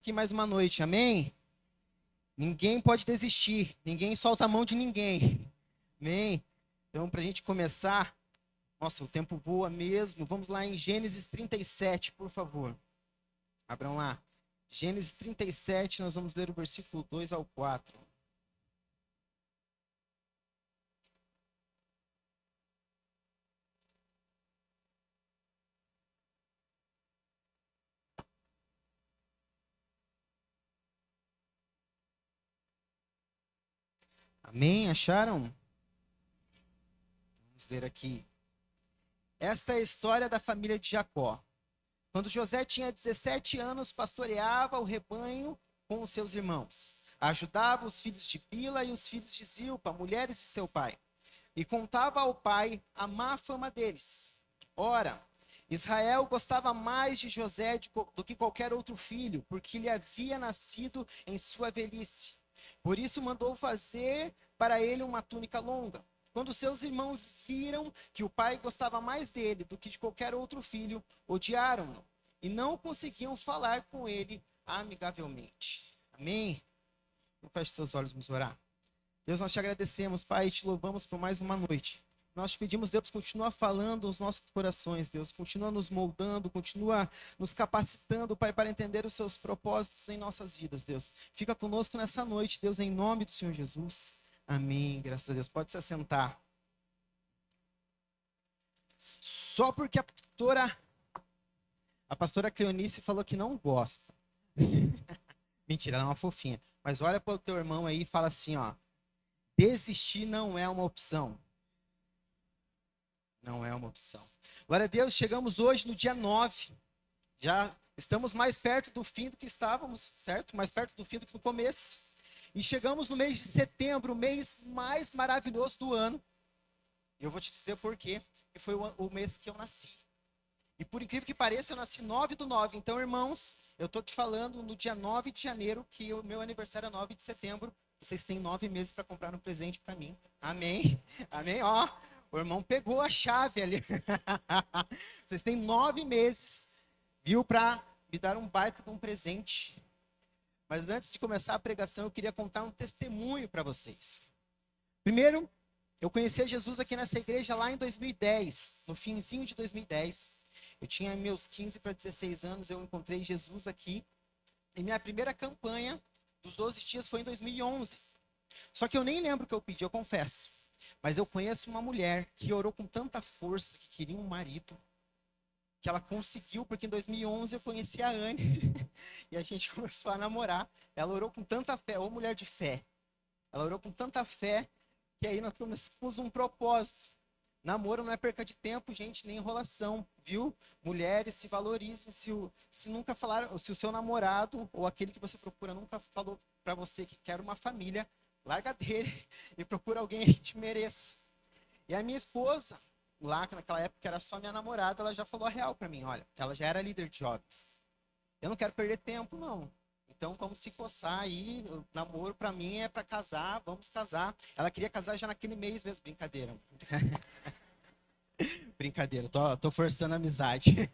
Aqui mais uma noite, amém? Ninguém pode desistir, ninguém solta a mão de ninguém, amém? Então, para a gente começar, nossa, o tempo voa mesmo. Vamos lá em Gênesis 37, por favor. Abram lá. Gênesis 37, nós vamos ler o versículo 2 ao 4. Amém? Acharam? Vamos ler aqui. Esta é a história da família de Jacó. Quando José tinha 17 anos, pastoreava o rebanho com os seus irmãos. Ajudava os filhos de Bila e os filhos de Zilpa, mulheres de seu pai. E contava ao pai a má fama deles. Ora, Israel gostava mais de José do que qualquer outro filho, porque lhe havia nascido em sua velhice. Por isso mandou fazer para ele uma túnica longa. Quando seus irmãos viram que o pai gostava mais dele do que de qualquer outro filho, odiaram-no e não conseguiam falar com ele amigavelmente. Amém? Então, feche seus olhos, vamos orar. Deus, nós te agradecemos, Pai, e te louvamos por mais uma noite. Nós te pedimos, Deus, continua falando aos nossos corações, Deus, continua nos moldando, continua nos capacitando, Pai, para entender os seus propósitos em nossas vidas, Deus. Fica conosco nessa noite, Deus, em nome do Senhor Jesus. Amém, graças a Deus. Pode se assentar. Só porque a pastora Cleonice falou que não gosta. Mentira, ela é uma fofinha. Mas olha para o teu irmão aí e fala assim, ó. Desistir não é uma opção. Não é uma opção. Glória a Deus, chegamos hoje no dia 9. Já estamos mais perto do fim do que estávamos, certo? Mais perto do fim do que no começo. E chegamos no mês de setembro, o mês mais maravilhoso do ano. Eu vou te dizer por quê. Que foi o mês que eu nasci. E por incrível que pareça, eu nasci 9/9. Então, irmãos, eu estou te falando no dia 9 de janeiro, que o meu aniversário é 9 de setembro. Vocês têm 9 meses para comprar um presente para mim. Amém? Amém? Ó, o irmão pegou a chave ali. Vocês têm 9 meses, viu, para me dar um baita de um presente. Mas antes de começar a pregação, eu queria contar um testemunho para vocês. Primeiro, eu conheci Jesus aqui nessa igreja lá em 2010, no finzinho de 2010. Eu tinha meus 15 para 16 anos, eu encontrei Jesus aqui. E minha primeira campanha dos 12 dias foi em 2011. Só que eu nem lembro o que eu pedi, eu confesso. Mas eu conheço uma mulher que orou com tanta força que queria um marido, que ela conseguiu, porque em 2011 eu conheci a Anne e a gente começou a namorar. Ela orou com tanta fé, ô mulher de fé. Ela orou com tanta fé que aí nós começamos um propósito. Namoro não é perca de tempo, gente, nem enrolação, viu? Mulheres, se valorizem. Se nunca falaram, se o seu namorado ou aquele que você procura nunca falou para você que quer uma família, larga dele e procura alguém que te mereça. E a minha esposa, lá naquela época que era só minha namorada, ela já falou a real para mim, olha, ela já era líder de jovens. Eu não quero perder tempo, não. Então vamos se coçar aí. O namoro para mim é para casar, vamos casar. Ela queria casar já naquele mês mesmo, brincadeira. Brincadeira, tô forçando a amizade.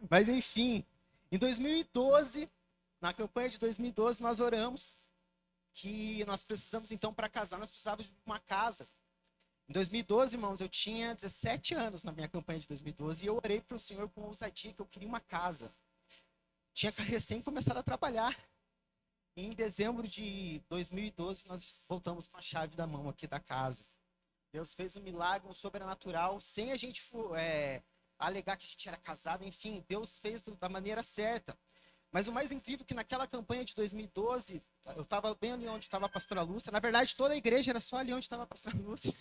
Mas enfim, em 2012, na campanha de 2012, nós oramos que nós precisamos então para casar, nós precisávamos de uma casa. Em 2012, irmãos, eu tinha 17 anos na minha campanha de 2012 e eu orei para o Senhor com ousadia que eu queria uma casa. Tinha recém começado a trabalhar. E em dezembro de 2012, nós voltamos com a chave da mão aqui da casa. Deus fez um milagre, um sobrenatural, sem a gente alegar que a gente era casado. Enfim, Deus fez da maneira certa. Mas o mais incrível é que naquela campanha de 2012, eu estava bem ali onde estava a pastora Lúcia. Na verdade, toda a igreja era só ali onde estava a pastora Lúcia,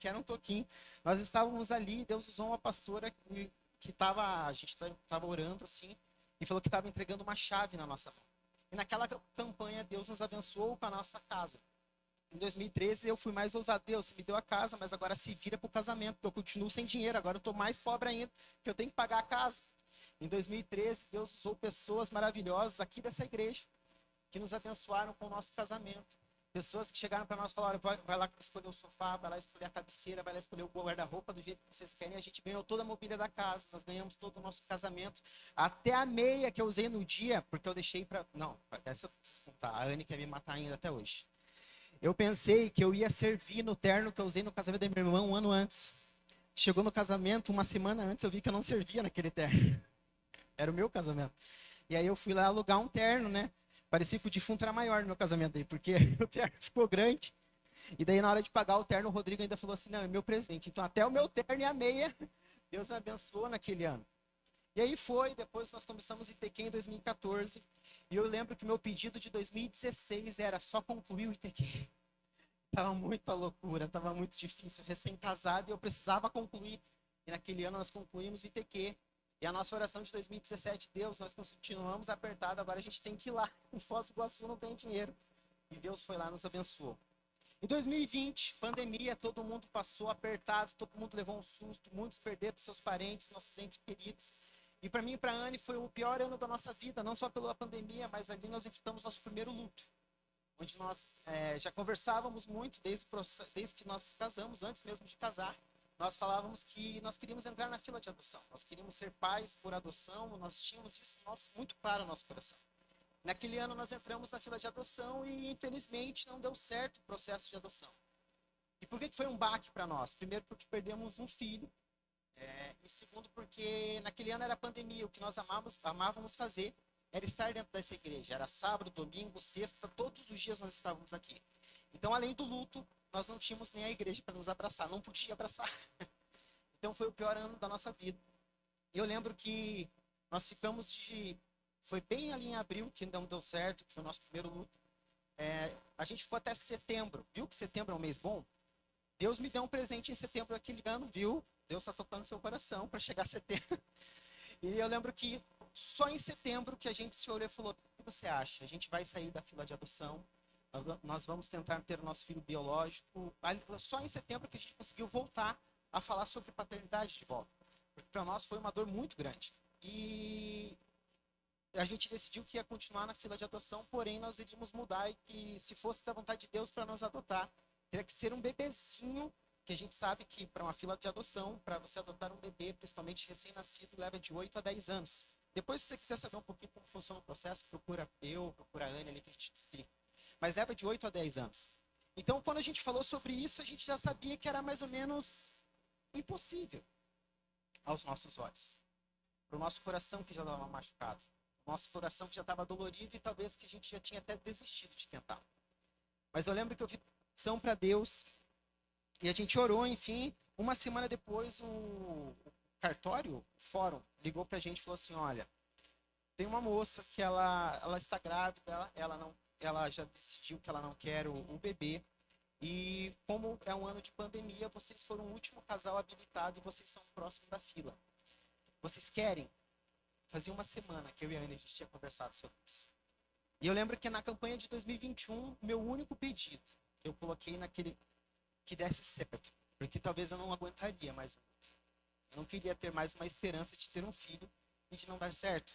que era um toquinho. Nós estávamos ali, Deus usou uma pastora que a gente estava orando assim, e falou que estava entregando uma chave na nossa mão. E naquela campanha, Deus nos abençoou com a nossa casa. Em 2013, eu fui mais ousado. Deus, você me deu a casa, mas agora se vira para o casamento, porque eu continuo sem dinheiro. Agora eu estou mais pobre ainda, porque eu tenho que pagar a casa. Em 2013, Deus usou pessoas maravilhosas aqui dessa igreja, que nos abençoaram com o nosso casamento. Pessoas que chegaram para nós e falaram, vai lá escolher o sofá, vai lá escolher a cabeceira, vai lá escolher o guarda-roupa do jeito que vocês querem. A gente ganhou toda a mobília da casa, nós ganhamos todo o nosso casamento. Até a meia que eu usei no dia, porque eu deixei para... Não, essa tá, a Anne quer me matar ainda até hoje. Eu pensei que eu ia servir no terno que eu usei no casamento da minha irmã um ano antes. Chegou no casamento, uma semana antes, eu vi que eu não servia naquele terno. Era o meu casamento. E aí eu fui lá alugar um terno, né? Parecia que o defunto era maior no meu casamento aí, porque o terno ficou grande. E daí, na hora de pagar o terno, o Rodrigo ainda falou assim, não, é meu presente. Então, até o meu terno e a meia, Deus me abençoou naquele ano. E aí foi, depois nós começamos ITQ em 2014. E eu lembro que meu pedido de 2016 era só concluir o ITQ. Tava muita loucura, tava muito difícil, recém-casado, e eu precisava concluir. E naquele ano nós concluímos o ITQ. E a nossa oração de 2017, Deus, nós continuamos apertado, agora a gente tem que ir lá. Em Foz do Iguaçu não tem dinheiro. E Deus foi lá e nos abençoou. Em 2020, pandemia, todo mundo passou apertado, todo mundo levou um susto, muitos perderam seus parentes, nossos entes queridos. E para mim e para a Anne foi o pior ano da nossa vida, não só pela pandemia, mas ali nós enfrentamos nosso primeiro luto. Onde nós já conversávamos muito desde que nós casamos, antes mesmo de casar. Nós falávamos que nós queríamos entrar na fila de adoção. Nós queríamos ser pais por adoção, nós tínhamos isso muito claro no nosso coração. Naquele ano nós entramos na fila de adoção e infelizmente não deu certo o processo de adoção. E por que foi um baque para nós? Primeiro porque perdemos um filho, e segundo porque naquele ano era pandemia, o que nós amávamos fazer era estar dentro dessa igreja. Era sábado, domingo, sexta, todos os dias nós estávamos aqui. Então, além do luto, nós não tínhamos nem a igreja para nos abraçar, não podia abraçar. Então foi o pior ano da nossa vida. Eu lembro que nós ficamos foi bem ali em abril que não deu certo, que foi o nosso primeiro luto. A gente ficou até setembro. Viu que setembro é um mês bom? Deus me deu um presente em setembro daquele ano, viu? Deus está tocando seu coração para chegar a setembro. E eu lembro que só em setembro que a gente se olhou e falou, o que você acha? A gente vai sair da fila de adoção, nós vamos tentar ter o nosso filho biológico. Só em setembro que a gente conseguiu voltar a falar sobre paternidade de volta. Porque para nós foi uma dor muito grande. E a gente decidiu que ia continuar na fila de adoção, porém nós iríamos mudar e que se fosse da vontade de Deus para nos adotar, teria que ser um bebezinho, que a gente sabe que para uma fila de adoção, para você adotar um bebê, principalmente recém-nascido, leva de 8 a 10 anos. Depois, se você quiser saber um pouquinho como funciona o processo, procura a Anne ali que a gente te explica. Mas leva de 8 a 10 anos. Então, quando a gente falou sobre isso, a gente já sabia que era mais ou menos impossível aos nossos olhos. Para o nosso coração que já estava machucado. Nosso coração que já estava dolorido e talvez que a gente já tinha até desistido de tentar. Mas eu lembro que eu fiz oração para Deus e a gente orou, enfim. Uma semana depois, o cartório, o fórum, ligou para a gente e falou assim, olha, tem uma moça que ela está grávida, ela já decidiu que ela não quer o bebê. E como é um ano de pandemia, vocês foram o último casal habilitado e vocês são o próximo da fila. Vocês querem? Fazia uma semana que eu e a Ana a gente tinha conversado sobre isso. E eu lembro que na campanha de 2021, meu único pedido, eu coloquei naquele que desse certo, porque talvez eu não aguentaria mais muito. Eu não queria ter mais uma esperança de ter um filho e de não dar certo.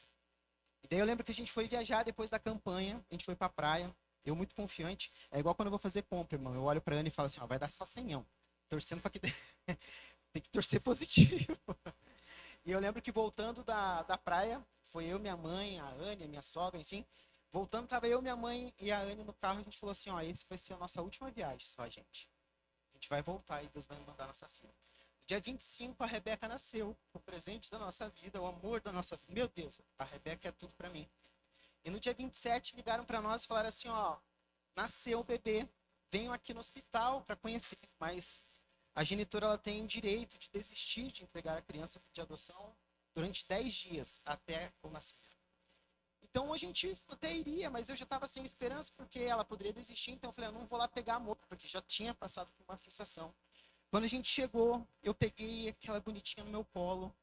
E daí eu lembro que a gente foi viajar depois da campanha, a gente foi pra praia, eu muito confiante. É igual quando eu vou fazer compra, irmão. Eu olho pra Ana e falo assim, ó, vai dar só 100, torcendo pra que tem que torcer positivo. E eu lembro que voltando da praia, foi eu, minha mãe, a Anne, a minha sogra, enfim. Voltando, tava eu, minha mãe e a Anne no carro. A gente falou assim, ó, esse vai ser a nossa última viagem só, gente. A gente vai voltar e Deus vai mandar nossa filha. Dia 25, a Rebeca nasceu. O presente da nossa vida, o amor da nossa vida. Meu Deus, a Rebeca é tudo pra mim. E no dia 27, ligaram pra nós e falaram assim, ó, nasceu o bebê. Venham aqui no hospital pra conhecer, mas... A genitora ela tem direito de desistir de entregar a criança de adoção durante 10 dias até o nascimento. Então a gente até iria, mas eu já estava sem esperança porque ela poderia desistir. Então eu falei, eu não vou lá pegar amor, porque já tinha passado por uma frustração. Quando a gente chegou, eu peguei aquela bonitinha no meu colo.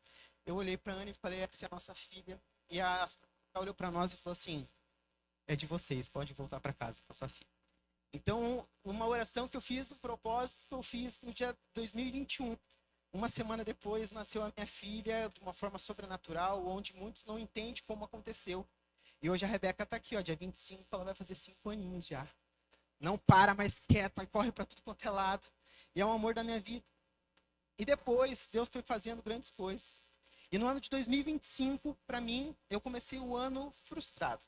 Eu olhei para a Anne e falei, essa é a nossa filha. E a olhou para nós e falou assim, é de vocês, pode voltar para casa com a sua filha. Então, uma oração que eu fiz, um propósito que eu fiz no dia 2021. Uma semana depois, nasceu a minha filha de uma forma sobrenatural, onde muitos não entendem como aconteceu. E hoje a Rebeca está aqui, ó, dia 25, ela vai fazer 5 aninhos já. Não para mais quieta, corre para tudo quanto é lado. E é o amor da minha vida. E depois, Deus foi fazendo grandes coisas. E no ano de 2025, para mim, eu comecei o ano frustrado.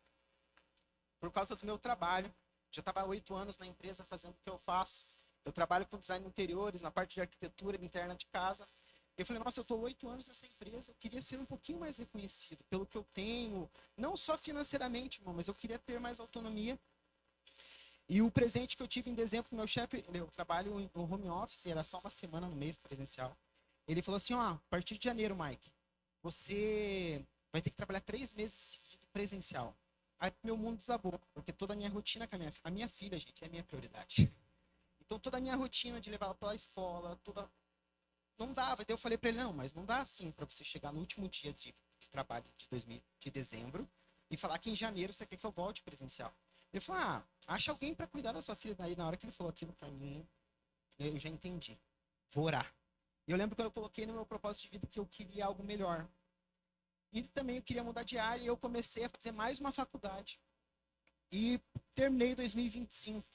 Por causa do meu trabalho. Já estava há 8 anos na empresa fazendo o que eu faço. Eu trabalho com design de interiores, na parte de arquitetura interna de casa. Eu falei, nossa, eu estou 8 anos nessa empresa, eu queria ser um pouquinho mais reconhecido pelo que eu tenho, não só financeiramente, irmão, mas eu queria ter mais autonomia. E o presente que eu tive em dezembro, meu chefe, eu trabalho no home office, era só uma semana no mês presencial. Ele falou assim, ó, a partir de janeiro, Mike, você vai ter que trabalhar 3 meses seguido presencial. Aí meu mundo desabou, porque toda a minha rotina com a minha filha, gente, é a minha prioridade. Então toda a minha rotina de levar ela para a escola, toda não dava. Daí eu falei para ele, não, mas não dá assim para você chegar no último dia de trabalho de dezembro e falar que em janeiro você quer que eu volte presencial. Ele falou, acha alguém para cuidar da sua filha. Daí na hora que ele falou aquilo para mim, eu já entendi. Vou orar. E eu lembro quando eu coloquei no meu propósito de vida que eu queria algo melhor. E também eu queria mudar de área e eu comecei a fazer mais uma faculdade. E terminei 2025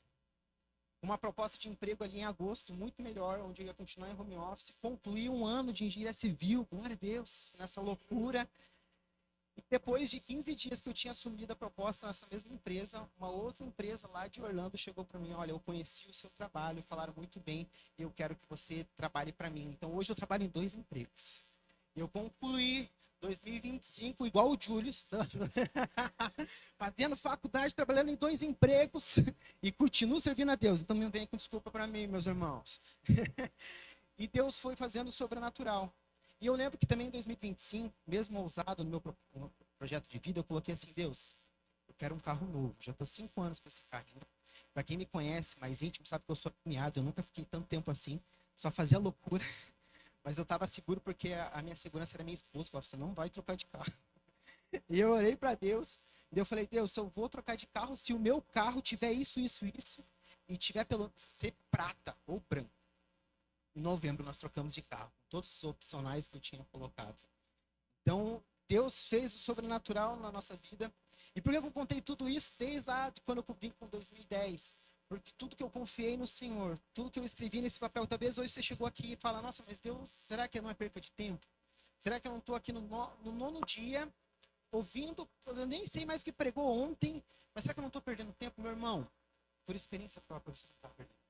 uma proposta de emprego ali em agosto, muito melhor, onde eu ia continuar em home office, concluí um ano de engenharia civil, glória a Deus, nessa loucura. E depois de 15 dias que eu tinha assumido a proposta nessa mesma empresa, uma outra empresa lá de Orlando chegou para mim, olha, eu conheci o seu trabalho, falaram muito bem, e eu quero que você trabalhe para mim. Então hoje eu trabalho em 2 empregos. Eu concluí 2025 igual o Julius, fazendo faculdade, trabalhando em 2 empregos e continuo servindo a Deus. Então não venha com desculpa para mim, meus irmãos. E Deus foi fazendo o sobrenatural. E eu lembro que também em 2025, mesmo ousado no meu projeto de vida, eu coloquei assim, Deus, eu quero um carro novo. Já estou 5 anos com esse carrinho. Para quem me conhece mais íntimo, sabe que eu sou alinhado, eu nunca fiquei tanto tempo assim, só fazia loucura. Mas eu estava seguro porque a minha segurança era minha esposa. Falava, você não vai trocar de carro. E eu orei para Deus. E eu falei, Deus, eu vou trocar de carro se o meu carro tiver isso, isso, isso. E tiver pelo ser prata ou branco. Em novembro nós trocamos de carro. Todos os opcionais que eu tinha colocado. Então, Deus fez o sobrenatural na nossa vida. E por que eu contei tudo isso desde lá de quando eu vim com 2010? Porque tudo que eu confiei no Senhor, tudo que eu escrevi nesse papel, talvez hoje você chegou aqui e fala, nossa, mas Deus, será que não é perca de tempo? Será que eu não estou aqui no 9º dia, ouvindo, eu nem sei mais que pregou ontem, mas será que eu não estou perdendo tempo? Meu irmão, por experiência própria, você não está perdendo tempo.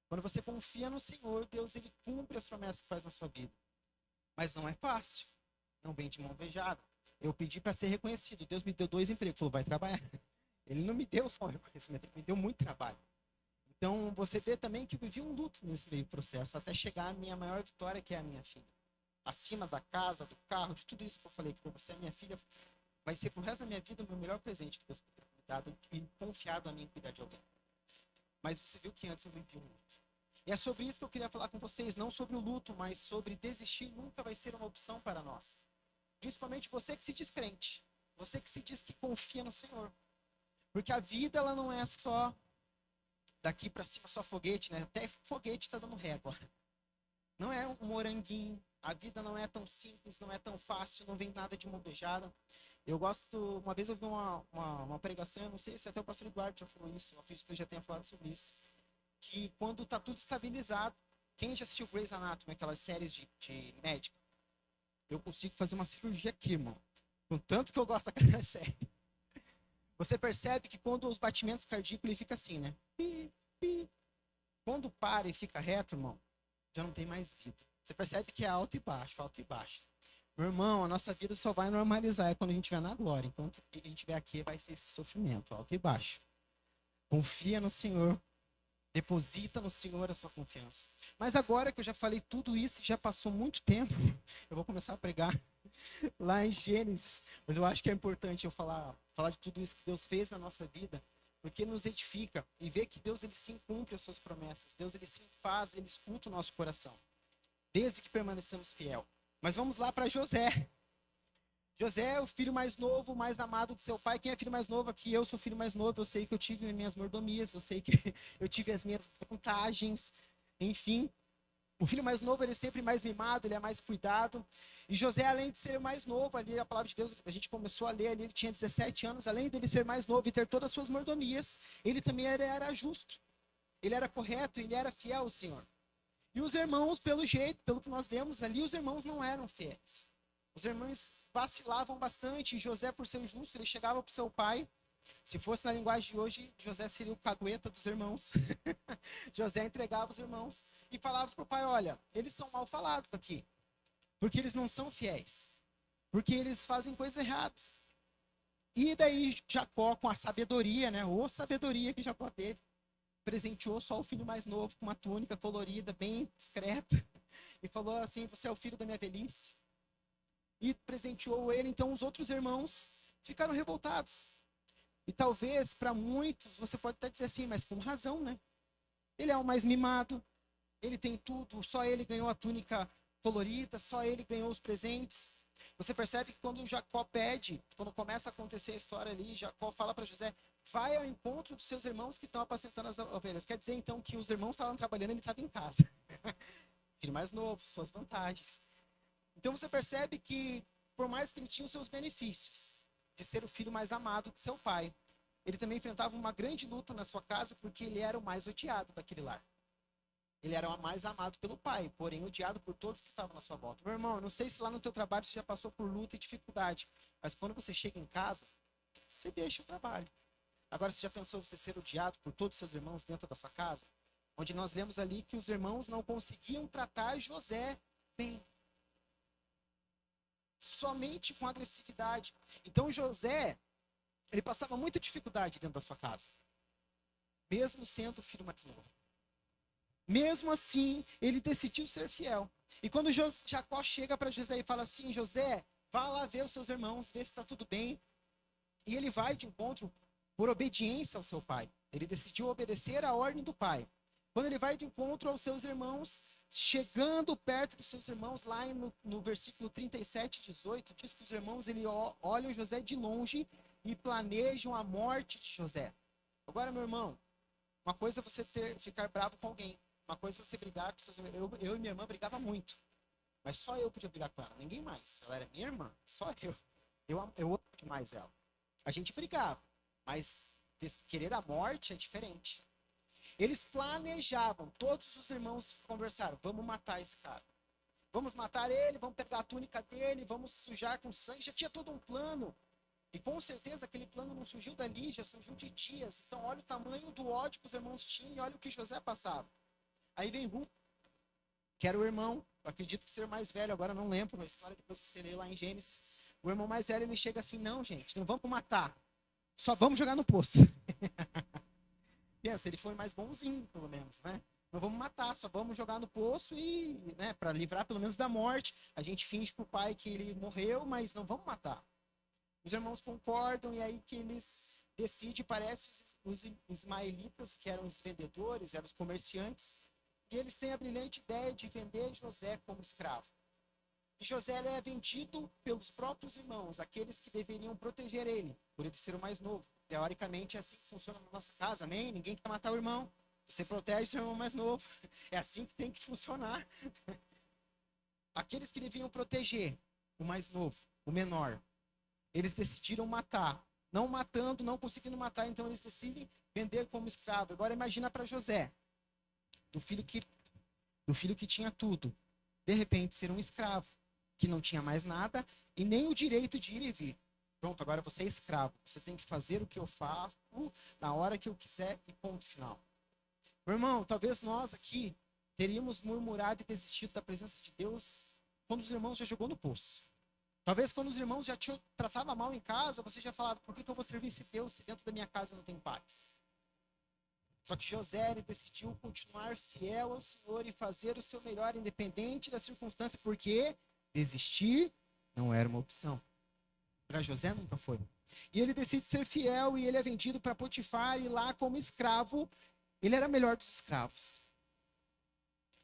Quando você confia no Senhor, Deus, ele cumpre as promessas que faz na sua vida. Mas não é fácil, não vem de mão beijada. Eu pedi para ser reconhecido, Deus me deu 2 empregos, falou, vai trabalhar. Ele não me deu só reconhecimento, ele me deu muito trabalho. Então, você vê também que eu vivi um luto nesse meio processo, até chegar à minha maior vitória, que é a minha filha. Acima da casa, do carro, de tudo isso que eu falei para você, a minha filha vai ser pro resto da minha vida o meu melhor presente que Deus pode me dado e confiado a mim cuidar de alguém. Mas você viu que antes eu vivi um luto. E é sobre isso que eu queria falar com vocês, não sobre o luto, mas sobre desistir nunca vai ser uma opção para nós. Principalmente você que se diz crente, você que se diz que confia no Senhor. Porque a vida, ela não é só daqui para cima, só foguete, né? Até foguete está dando ré agora. Não é um moranguinho. A vida não é tão simples, não é tão fácil, não vem nada de mão beijada. Eu gosto, uma vez eu vi uma pregação, eu não sei se até o pastor Eduardo já falou isso, eu acredito que ele já tenha falado sobre isso, que quando está tudo estabilizado, quem já assistiu Grey's Anatomy, aquelas séries de médico, eu consigo fazer uma cirurgia aqui, irmão. Com tanto que eu gosto daquela série. Você percebe que quando os batimentos cardíacos, ele fica assim, né? Pi, pi. Quando para e fica reto, irmão, já não tem mais vida. Você percebe que é alto e baixo, alto e baixo. Meu irmão, a nossa vida só vai normalizar quando a gente estiver na glória. Enquanto a gente estiver aqui, vai ser esse sofrimento, alto e baixo. Confia no Senhor. Deposita no Senhor a sua confiança. Mas agora que eu já falei tudo isso, já passou muito tempo, eu vou começar a pregar lá em Gênesis. Mas eu acho que é importante eu falar de tudo isso que Deus fez na nossa vida, porque nos edifica e vê que Deus, ele sim cumpre as suas promessas. Deus, ele sim faz, ele escuta o nosso coração, desde que permanecemos fiel. Mas vamos lá para José. José é o filho mais novo, mais amado de seu pai. Quem é filho mais novo aqui? Eu sou filho mais novo. Eu sei que eu tive as minhas mordomias, eu sei que eu tive as minhas vantagens, enfim. O filho mais novo, ele é sempre mais mimado, ele é mais cuidado. E José, além de ser o mais novo, ali a palavra de Deus, a gente começou a ler ali, ele tinha 17 anos, além dele ser mais novo e ter todas as suas mordomias, ele também era justo, ele era correto, ele era fiel ao Senhor. E os irmãos, pelo jeito, pelo que nós lemos ali, os irmãos não eram fiéis. Os irmãos vacilavam bastante, e José, por ser justo, ele chegava para o seu pai. Se fosse na linguagem de hoje, José seria o cagueta dos irmãos. José entregava os irmãos e falava para o pai: olha, eles são mal falados aqui, porque eles não são fiéis, porque eles fazem coisas erradas. E daí Jacó, com a sabedoria, né? Ou sabedoria que Jacó teve, presenteou só o filho mais novo com uma túnica colorida, bem discreta, e falou assim: você é o filho da minha velhice. E presenteou ele. Então os outros irmãos ficaram revoltados. E talvez para muitos você pode até dizer assim, mas com razão, né? Ele é o mais mimado, ele tem tudo, só ele ganhou a túnica colorida, só ele ganhou os presentes. Você percebe que quando Jacó pede, quando começa a acontecer a história ali, Jacó fala para José: vai ao encontro dos seus irmãos que estão apacentando as ovelhas. Quer dizer então que os irmãos estavam trabalhando, ele estava em casa. Filho mais novo, suas vantagens. Então você percebe que, por mais que ele tinha os seus benefícios de ser o filho mais amado de seu pai, ele também enfrentava uma grande luta na sua casa porque ele era o mais odiado daquele lar. Ele era o mais amado pelo pai, porém odiado por todos que estavam na sua volta. Meu irmão, eu não sei se lá no teu trabalho você já passou por luta e dificuldade, mas quando você chega em casa, você deixa o trabalho. Agora, você já pensou você ser odiado por todos os seus irmãos dentro da sua casa? Onde nós lemos ali que os irmãos não conseguiam tratar José bem. Somente com agressividade. Então José, ele passava muita dificuldade dentro da sua casa, mesmo sendo o filho mais novo. Mesmo assim, ele decidiu ser fiel. E quando Jacó chega para José e fala assim: José, vá lá ver os seus irmãos, ver se está tudo bem. E ele vai de encontro por obediência ao seu pai. Ele decidiu obedecer à ordem do pai. Quando ele vai de encontro aos seus irmãos, chegando perto dos seus irmãos, lá no versículo 37, 18, diz que os irmãos olham José de longe e planejam a morte de José. Agora, meu irmão, uma coisa é você ficar bravo com alguém, uma coisa é você brigar com seus irmãos. Eu e minha irmã brigava muito, mas só eu podia brigar com ela, ninguém mais. Ela era minha irmã, só eu. Eu amo demais ela. A gente brigava, mas querer a morte é diferente. Eles planejavam, todos os irmãos conversaram: vamos matar esse cara. Vamos matar ele, vamos pegar a túnica dele, vamos sujar com sangue. Já tinha todo um plano. E com certeza aquele plano não surgiu dali, já surgiu de dias. Então olha o tamanho do ódio que os irmãos tinham e olha o que José passava. Aí vem Rubem, que era o irmão, eu acredito que ser mais velho, agora não lembro a história, depois você lê lá em Gênesis. O irmão mais velho, ele chega assim: não, gente, não vamos matar, só vamos jogar no poço. Pensa, ele foi mais bonzinho, pelo menos, né? Não vamos matar, só vamos jogar no poço e, né, para livrar pelo menos da morte. A gente finge pro pai que ele morreu, mas não vamos matar. Os irmãos concordam e aí que eles decidem, parece os ismaelitas, que eram os vendedores, eram os comerciantes, e eles têm a brilhante ideia de vender José como escravo. E José é vendido pelos próprios irmãos, aqueles que deveriam proteger ele, por ele ser o mais novo. Teoricamente é assim que funciona na nossa casa, amém? Ninguém quer matar o irmão. Você protege seu irmão mais novo. É assim que tem que funcionar. Aqueles que deviam proteger o mais novo, o menor, eles decidiram matar. Não matando, não conseguindo matar, então eles decidem vender como escravo. Agora imagina para José, do filho que tinha tudo, de repente ser um escravo, que não tinha mais nada e nem o direito de ir e vir. Pronto, agora você é escravo. Você tem que fazer o que eu faço, na hora que eu quiser e ponto final. Meu irmão, talvez nós aqui teríamos murmurado e desistido da presença de Deus quando os irmãos já jogou no poço. Talvez quando os irmãos já te tratavam mal em casa, você já falava: por que eu vou servir esse Deus se dentro da minha casa não tem paz? Só que José, ele decidiu continuar fiel ao Senhor e fazer o seu melhor, independente da circunstância, porque desistir não era uma opção. Para José nunca foi. E ele decide ser fiel e ele é vendido para Potifar, e lá como escravo, ele era melhor dos escravos.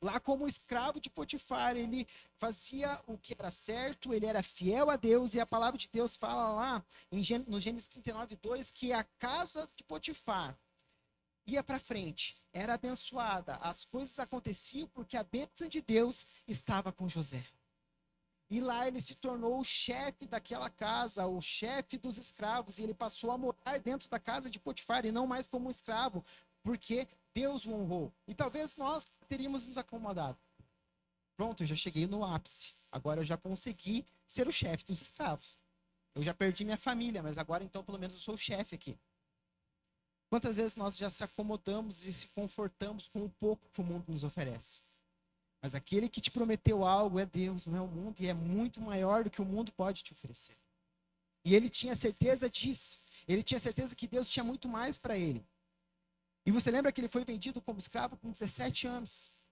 Lá como escravo de Potifar, ele fazia o que era certo, ele era fiel a Deus, e a palavra de Deus fala lá no Gênesis 39:2 que a casa de Potifar ia para frente, era abençoada. As coisas aconteciam porque a bênção de Deus estava com José. E lá ele se tornou o chefe daquela casa, o chefe dos escravos, e ele passou a morar dentro da casa de Potifar e não mais como um escravo, porque Deus o honrou. E talvez nós teríamos nos acomodado. Pronto, eu já cheguei no ápice. Agora eu já consegui ser o chefe dos escravos. Eu já perdi minha família, mas agora então pelo menos eu sou o chefe aqui. Quantas vezes nós já se acomodamos e se confortamos com o pouco que o mundo nos oferece? Mas aquele que te prometeu algo é Deus, não é o mundo, e é muito maior do que o mundo pode te oferecer. E ele tinha certeza disso. Ele tinha certeza que Deus tinha muito mais para ele. E você lembra que ele foi vendido como escravo com 17 anos.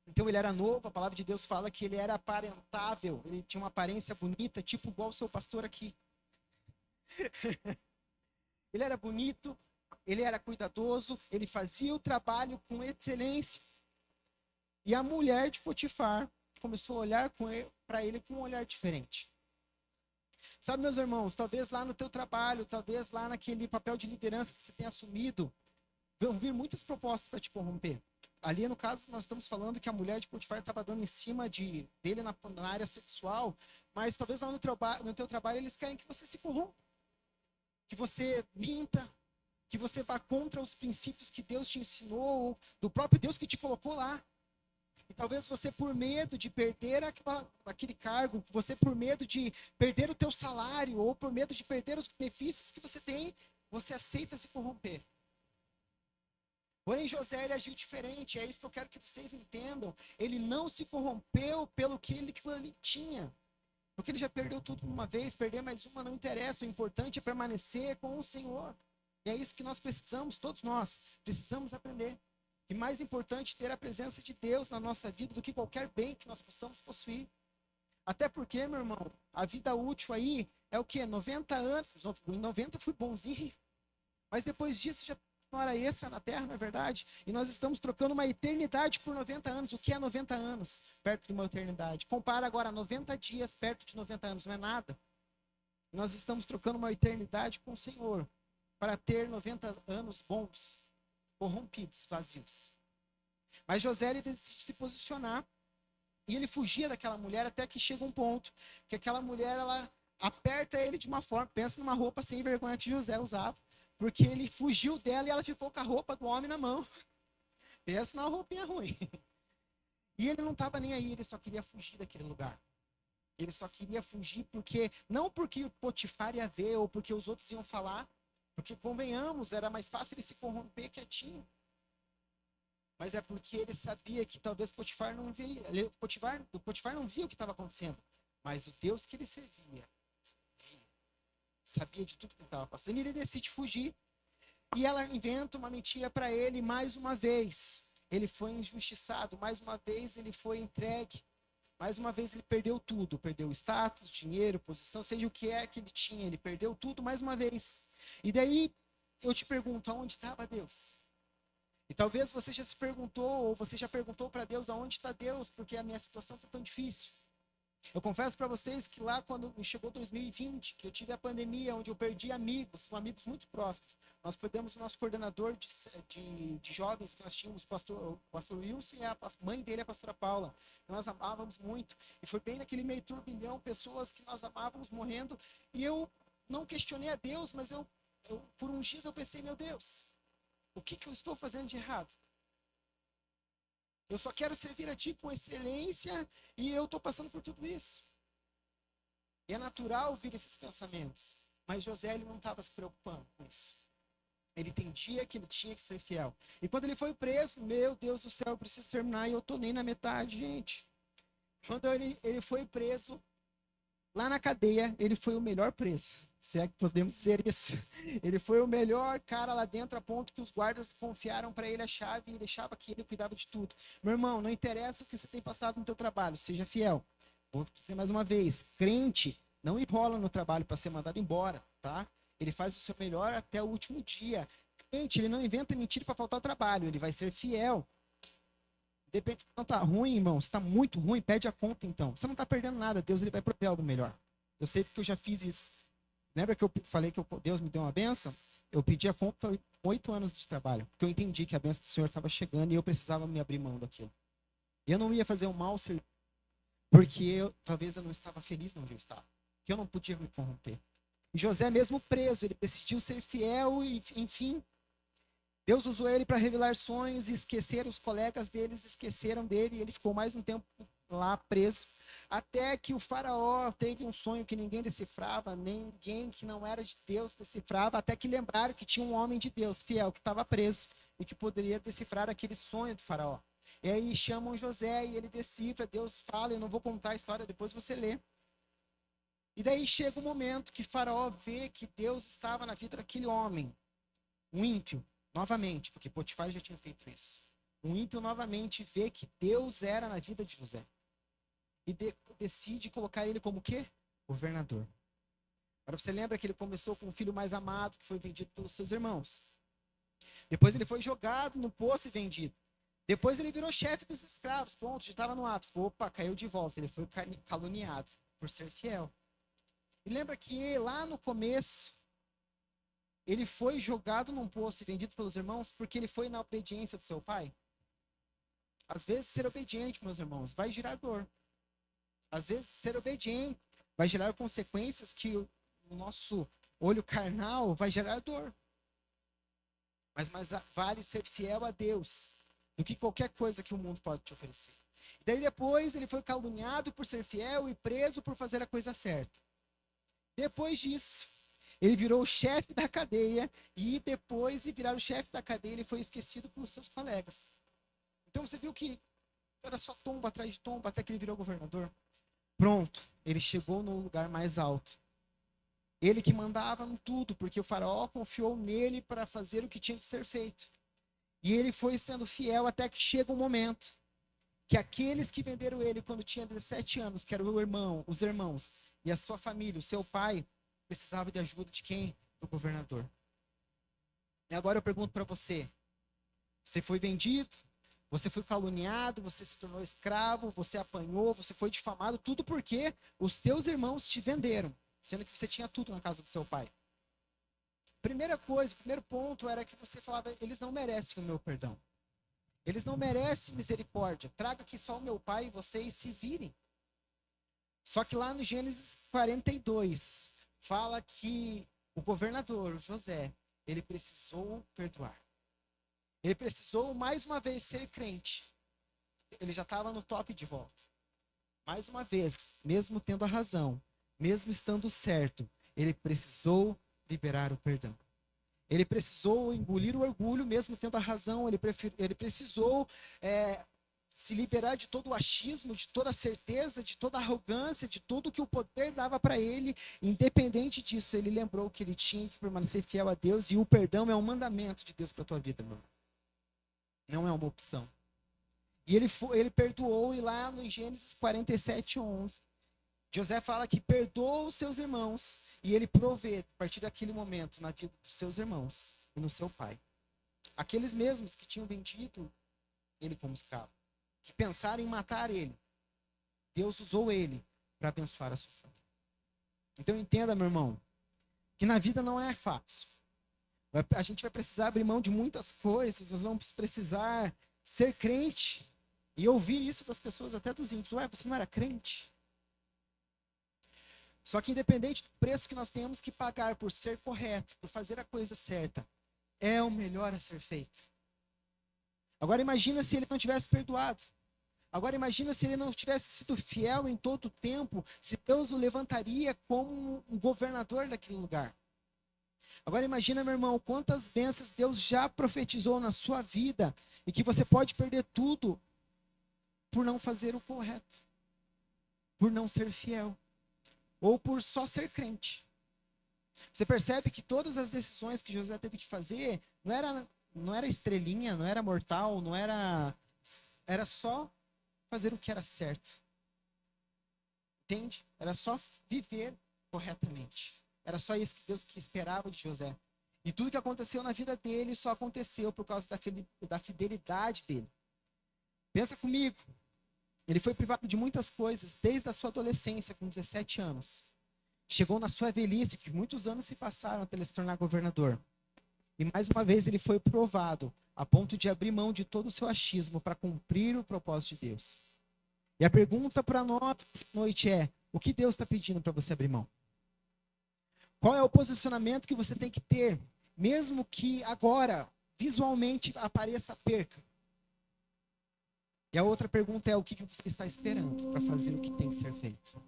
Então ele era novo, a palavra de Deus fala que ele era aparentável, ele tinha uma aparência bonita, tipo igual o seu pastor aqui. Ele era bonito, ele era cuidadoso, ele fazia o trabalho com excelência. E a mulher de Potifar começou a olhar para ele com um olhar diferente. Sabe, meus irmãos, talvez lá no teu trabalho, talvez lá naquele papel de liderança que você tem assumido, vão vir muitas propostas para te corromper. Ali, no caso, nós estamos falando que a mulher de Potifar estava dando em cima dele na área sexual, mas talvez lá no teu trabalho eles querem que você se corrompa, que você minta, que você vá contra os princípios que Deus te ensinou, ou do próprio Deus que te colocou lá. E talvez você, por medo de perder aquele cargo, você por medo de perder o teu salário, ou por medo de perder os benefícios que você tem, você aceita se corromper. Porém, José, ele agiu diferente, é isso que eu quero que vocês entendam. Ele não se corrompeu pelo que ele tinha. Porque ele já perdeu tudo uma vez, perder mais uma não interessa, o importante é permanecer com o Senhor. E é isso que nós precisamos, todos nós, precisamos aprender. E mais importante, ter a presença de Deus na nossa vida do que qualquer bem que nós possamos possuir. Até porque, meu irmão, a vida útil aí é o quê? 90 anos. Em 90 fui bonzinho. Mas depois disso já uma hora extra na Terra, não é verdade? E nós estamos trocando uma eternidade por 90 anos. O que é 90 anos perto de uma eternidade? Compara agora 90 dias perto de 90 anos, não é nada. Nós estamos trocando uma eternidade com o Senhor para ter 90 anos bons, corrompidos, vazios. Mas José, ele decide se posicionar e ele fugia daquela mulher até que chega um ponto que aquela mulher, ela aperta ele de uma forma, pensa numa roupa sem vergonha que José usava, porque ele fugiu dela e ela ficou com a roupa do homem na mão. Pensa numa roupinha ruim. E ele não estava nem aí, ele só queria fugir daquele lugar. Ele só queria fugir não porque Potifar ia ver ou porque os outros iam falar, porque, convenhamos, era mais fácil ele se corromper quietinho. Mas é porque ele sabia que talvez Potifar não via. Potifar não via o que estava acontecendo. Mas o Deus que ele servia sabia de tudo que ele estava passando. E ele decide fugir. E ela inventa uma mentira para ele mais uma vez. Ele foi injustiçado. Mais uma vez ele foi entregue. Mais uma vez ele perdeu tudo. Perdeu status, dinheiro, posição, seja o que é que ele tinha. Ele perdeu tudo mais uma vez. E daí eu te pergunto, aonde estava Deus? E talvez você já se perguntou, ou você já perguntou para Deus, aonde está Deus? Porque a minha situação está tão difícil. Eu confesso para vocês que lá quando chegou 2020, que eu tive a pandemia, onde eu perdi amigos muito próximos. Nós perdemos o nosso coordenador de jovens que nós tínhamos, o pastor Wilson, e a mãe dele, a pastora Paula. Nós amávamos muito. E foi bem naquele meio turbilhão, pessoas que nós amávamos morrendo. E eu não questionei a Deus, mas por uns dias eu pensei, meu Deus, o que eu estou fazendo de errado? Eu só quero servir a Ti com excelência e eu estou passando por tudo isso. E é natural vir esses pensamentos. Mas José, ele não estava se preocupando com isso. Ele entendia que ele tinha que ser fiel. E quando ele foi preso, meu Deus do céu, eu preciso terminar e eu estou nem na metade, gente. Quando ele foi preso, lá na cadeia, ele foi o melhor preso. Se é que podemos dizer isso. Ele foi o melhor cara lá dentro, a ponto que os guardas confiaram para ele a chave e deixava que ele cuidava de tudo. Meu irmão, não interessa o que você tem passado no teu trabalho, seja fiel. Vou dizer mais uma vez, crente não enrola no trabalho para ser mandado embora, tá? Ele faz o seu melhor até o último dia. Crente, ele não inventa mentira para faltar ao trabalho, ele vai ser fiel. Depende se não tá ruim, irmão, se tá muito ruim, pede a conta então. Você não tá perdendo nada, Deus ele vai prover algo melhor. Eu sei porque eu já fiz isso. Lembra que eu falei que Deus me deu uma benção? Eu pedi a conta 8 anos de trabalho, porque eu entendi que a bênção do Senhor estava chegando e eu precisava me abrir mão daquilo. E eu não ia fazer um mau serviço, porque talvez eu não estava feliz onde eu estava, que eu não podia me corromper. E José, mesmo preso, ele decidiu ser fiel e, enfim, Deus usou ele para revelar sonhos e esquecer os colegas deles, esqueceram dele, e ele ficou mais um tempo lá preso, até que o faraó teve um sonho que ninguém decifrava, ninguém que não era de Deus decifrava, até que lembraram que tinha um homem de Deus fiel que estava preso e que poderia decifrar aquele sonho do faraó. E aí chamam José e ele decifra, Deus fala, eu não vou contar a história, depois você lê. E daí chega o momento que Faraó vê que Deus estava na vida daquele homem, um ímpio, novamente, porque Potifar já tinha feito isso. Um ímpio novamente vê que Deus era na vida de José. E decide colocar ele como o quê? Governador. Agora você lembra que ele começou com o filho mais amado, que foi vendido pelos seus irmãos. Depois ele foi jogado no poço e vendido. Depois ele virou chefe dos escravos, pronto, já estava no ápice. Opa, caiu de volta, ele foi caluniado por ser fiel. E lembra que lá no começo, ele foi jogado num poço e vendido pelos irmãos porque ele foi na obediência do seu pai? Às vezes ser obediente, meus irmãos, vai gerar dor. Às vezes ser obediente vai gerar consequências que o nosso olho carnal vai gerar dor. Mas vale ser fiel a Deus do que qualquer coisa que o mundo pode te oferecer. E daí depois ele foi caluniado por ser fiel e preso por fazer a coisa certa. Depois disso, ele virou o chefe da cadeia e depois de virar o chefe da cadeia, ele foi esquecido pelos seus colegas. Então você viu que era só tomba atrás de tomba até que ele virou governador. Pronto, ele chegou no lugar mais alto. Ele que mandava em tudo, porque o faraó confiou nele para fazer o que tinha que ser feito. E ele foi sendo fiel até que chega um momento que aqueles que venderam ele quando tinha 17 anos, que eram os irmãos e a sua família, o seu pai, precisava de ajuda de quem? Do governador. E agora eu pergunto para você, você foi vendido, você foi caluniado, você se tornou escravo, você apanhou, você foi difamado, tudo porque os teus irmãos te venderam, sendo que você tinha tudo na casa do seu pai. Primeira coisa, o primeiro ponto era que você falava, eles não merecem o meu perdão. Eles não merecem misericórdia. Traga aqui só o meu pai e vocês se virem. Só que lá no Gênesis 42, fala que o governador, José, ele precisou perdoar. Ele precisou mais uma vez ser crente. Ele já estava no top de volta. Mais uma vez, mesmo tendo a razão, mesmo estando certo, ele precisou liberar o perdão. Ele precisou engolir o orgulho, mesmo tendo a razão. Ele precisou se liberar de todo o achismo, de toda a certeza, de toda a arrogância, de tudo que o poder dava para ele. Independente disso, ele lembrou que ele tinha que permanecer fiel a Deus. E o perdão é um mandamento de Deus para a tua vida, meu irmão. Não é uma opção. E ele perdoou, e lá no Gênesis 47:11, José fala que perdoou os seus irmãos e ele provê, a partir daquele momento, na vida dos seus irmãos e no seu pai. Aqueles mesmos que tinham vendido ele como escravo, que pensaram em matar ele, Deus usou ele para abençoar a sua família. Então entenda, meu irmão, que na vida não é fácil. A gente vai precisar abrir mão de muitas coisas, nós vamos precisar ser crente e ouvir isso das pessoas, até dos ímpios. Ué, você não era crente? Só que independente do preço que nós temos que pagar por ser correto, por fazer a coisa certa, é o melhor a ser feito. Agora imagina se ele não tivesse perdoado. Agora imagina se ele não tivesse sido fiel em todo o tempo, se Deus o levantaria como um governador daquele lugar. Agora imagina, meu irmão, quantas bênçãos Deus já profetizou na sua vida e que você pode perder tudo por não fazer o correto, por não ser fiel. Ou por só ser crente. Você percebe que todas as decisões que José teve que fazer não era estrelinha, não era mortal, era só fazer o que era certo. Entende? Era só viver corretamente. Era só isso que Deus esperava de José. E tudo que aconteceu na vida dele só aconteceu por causa da fidelidade dele. Pensa comigo. Ele foi privado de muitas coisas desde a sua adolescência, com 17 anos. Chegou na sua velhice, que muitos anos se passaram até ele se tornar governador. E mais uma vez ele foi provado, a ponto de abrir mão de todo o seu achismo para cumprir o propósito de Deus. E a pergunta para nós essa noite é: o que Deus está pedindo para você abrir mão? Qual é o posicionamento que você tem que ter, mesmo que agora, visualmente, apareça perca? E a outra pergunta é: o que você está esperando para fazer o que tem que ser feito?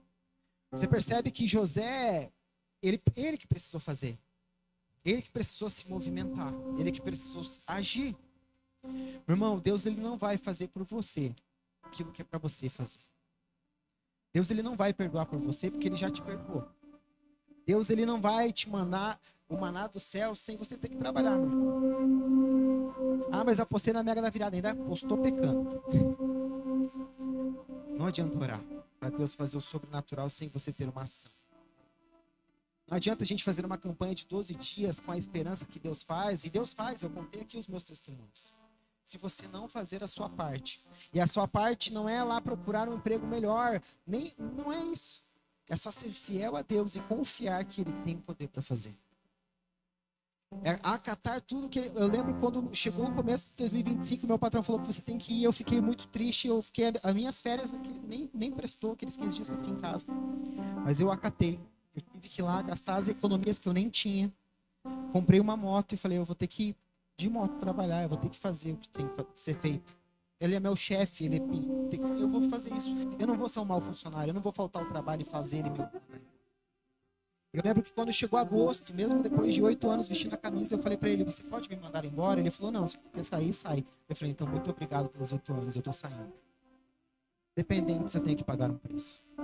Você percebe que José, ele que precisou fazer. Ele que precisou se movimentar. Ele que precisou agir. Meu irmão, Deus ele não vai fazer por você aquilo que é para você fazer. Deus ele não vai perdoar por você porque ele já te perdoou. Deus ele não vai te mandar o maná do céu sem você ter que trabalhar, meu irmão. Ah, mas apostei na mega da virada, ainda apostou pecando. Não adianta orar para Deus fazer o sobrenatural sem você ter uma ação. Não adianta a gente fazer uma campanha de 12 dias com a esperança que Deus faz, e Deus faz, eu contei aqui os meus testemunhos. Se você não fazer a sua parte, e a sua parte não é lá procurar um emprego melhor, não é isso. É só ser fiel a Deus e confiar que Ele tem poder para fazer. É acatar tudo que eu lembro quando chegou no começo de 2025, meu patrão falou que você tem que ir, eu fiquei muito triste, as minhas férias nem prestou aqueles 15 dias que eu fiquei em casa. Mas eu acatei. Eu tive que ir lá gastar as economias que eu nem tinha. Comprei uma moto e falei, eu vou ter que ir de moto trabalhar, eu vou ter que fazer o que tem que ser feito. Ele é meu chefe, eu vou fazer isso. Eu não vou ser um mau funcionário, eu não vou faltar ao trabalho e fazer ele meu. Eu lembro que quando chegou agosto, mesmo depois de 8 anos vestindo a camisa, eu falei para ele, você pode me mandar embora? Ele falou, não, se você quer sair, sai. Eu falei, então muito obrigado pelos 8 anos, eu tô saindo. Dependente, você tem que pagar um preço.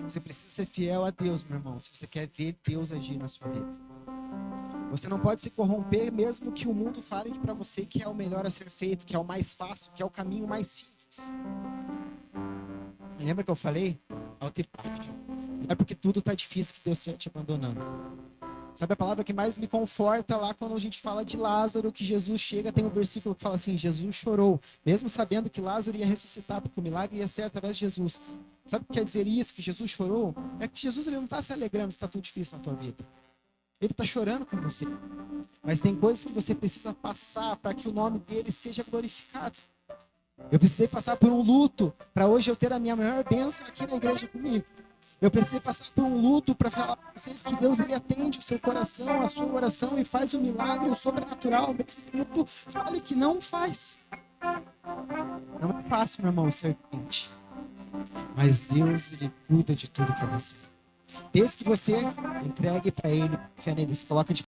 Você precisa ser fiel a Deus, meu irmão, se você quer ver Deus agir na sua vida. Você não pode se corromper, mesmo que o mundo fale para você que é o melhor a ser feito, que é o mais fácil, que é o caminho mais simples. Lembra que eu falei? Altipátio. Não é porque tudo está difícil que Deus está te abandonando. Sabe a palavra que mais me conforta lá quando a gente fala de Lázaro, que Jesus chega, tem um versículo que fala assim, Jesus chorou, mesmo sabendo que Lázaro ia ressuscitar, porque o milagre ia ser através de Jesus. Sabe o que quer dizer isso, que Jesus chorou? É que Jesus ele não está se alegrando se está tudo difícil na tua vida. Ele está chorando com você. Mas tem coisas que você precisa passar para que o nome dele seja glorificado. Eu precisei passar por um luto para hoje eu ter a minha maior bênção aqui na igreja comigo. Eu precisei passar por um luto para falar para vocês que Deus ele atende o seu coração, a sua oração e faz o milagre, o sobrenatural. Mesmo que o luto fale que não faz. Não é fácil, meu irmão, ser crente. Mas Deus ele cuida de tudo para você. Desde que você entregue para Ele, fé nele, se coloca de